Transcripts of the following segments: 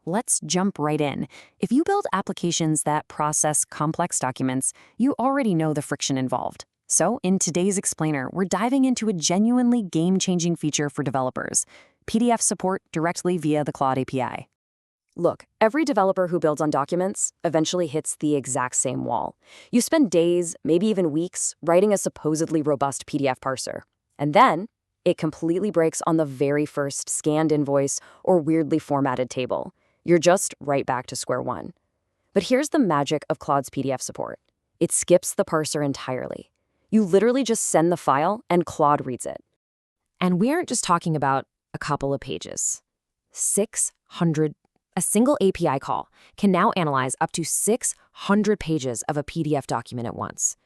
Let's jump right in. If you build applications that process complex documents, you already know the friction involved. So, in today's explainer, we're diving into a genuinely game-changing feature for developers: PDF support directly via the Claude API. Look, every developer who builds on documents eventually hits the exact same wall. You spend days, maybe even weeks, writing a supposedly robust PDF parser. And then, it completely breaks on the very first scanned invoice or weirdly formatted table. You're just right back to square one. But here's the magic of Claude's PDF support. It skips the parser entirely. You literally just send the file and Claude reads it. And we aren't just talking about a couple of pages. 600. A single API call can now analyze up to 600 pages of a PDF document at once.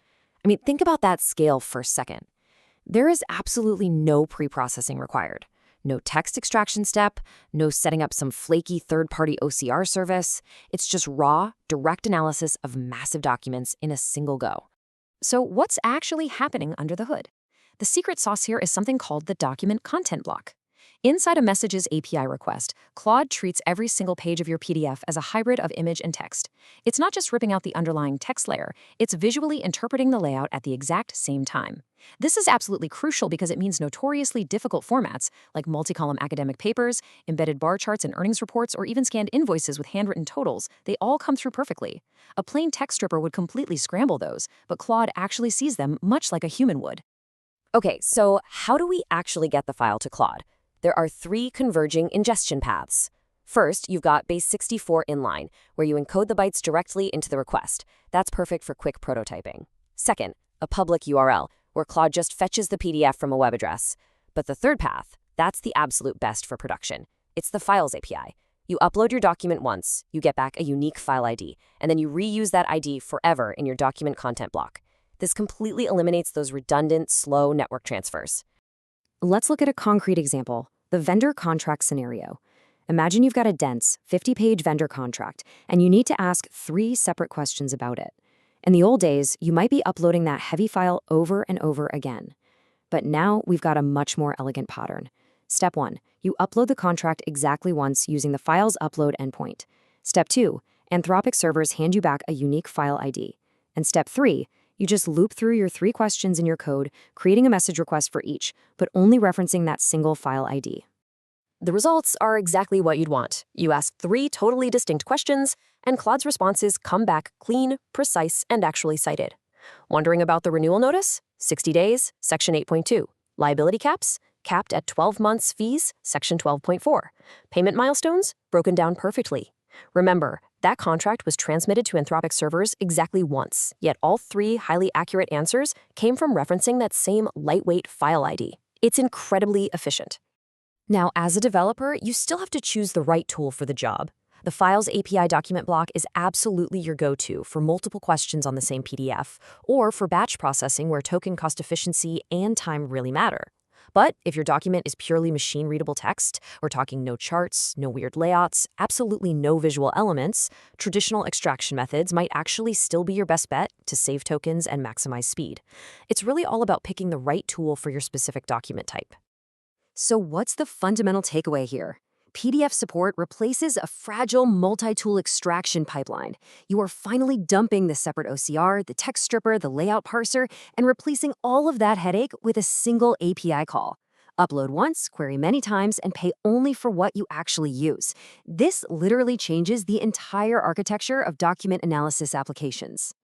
I mean, think about that scale for a second. There is absolutely no pre-processing required. No text extraction step, no setting up some flaky third-party OCR service. It's just raw, direct analysis of massive documents in a single go. So what's actually happening under the hood? The secret sauce here is something called the document content block. Inside a message's API request, Claude treats every single page of your PDF as a hybrid of image and text. It's not just ripping out the underlying text layer, it's visually interpreting the layout at the exact same time. This is absolutely crucial because it means notoriously difficult formats like multi-column academic papers, embedded bar charts and earnings reports, or even scanned invoices with handwritten totals, they all come through perfectly. A plain text stripper would completely scramble those, but Claude actually sees them much like a human would. Okay, so how do we actually get the file to Claude? There are 3 converging ingestion paths. First, you've got base 64 inline, where you encode the bytes directly into the request. That's perfect for quick prototyping. Second, a public URL, where Claude just fetches the PDF from a web address. But the third path, that's the absolute best for production. It's the Files API. You upload your document once, you get back a unique file ID, and then you reuse that ID forever in your document content block. This completely eliminates those redundant, slow network transfers. Let's look at a concrete example. The vendor contract scenario. Imagine you've got a dense, 50-page vendor contract, and you need to ask 3 separate questions about it. In the old days, you might be uploading that heavy file over and over again. But now we've got a much more elegant pattern. Step 1, you upload the contract exactly once using the file's upload endpoint. Step 2, Anthropic servers hand you back a unique file ID. And step 3, you just loop through your 3 questions in your code, creating a message request for each, but only referencing that single file ID. The results are exactly what you'd want. You ask 3 totally distinct questions, and Claude's responses come back clean, precise, and actually cited. Wondering about the renewal notice? 60 days, Section 8.2. Liability caps? Capped at 12 months fees, Section 12.4. Payment milestones? Broken down perfectly. Remember, that contract was transmitted to Anthropic servers exactly once, yet all 3 highly accurate answers came from referencing that same lightweight file ID. It's incredibly efficient. Now, as a developer, you still have to choose the right tool for the job. The Files API document block is absolutely your go-to for multiple questions on the same PDF, or for batch processing where token cost efficiency and time really matter. But if your document is purely machine-readable text, we're talking no charts, no weird layouts, absolutely no visual elements, traditional extraction methods might actually still be your best bet to save tokens and maximize speed. It's really all about picking the right tool for your specific document type. So what's the fundamental takeaway here? PDF support replaces a fragile multi-tool extraction pipeline. You are finally dumping the separate OCR, the text stripper, the layout parser, and replacing all of that headache with a single API call. Upload once, query many times, and pay only for what you actually use. This literally changes the entire architecture of document analysis applications.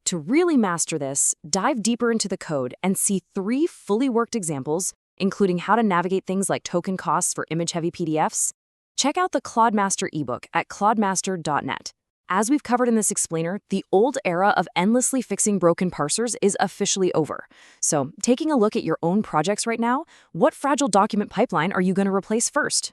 To really master this, dive deeper into the code and see 3 fully worked examples, including how to navigate things like token costs for image-heavy PDFs. Check out the Claude Master ebook at claudemaster.net. As we've covered in this explainer, the old era of endlessly fixing broken parsers is officially over. So, taking a look at your own projects right now, what fragile document pipeline are you going to replace first?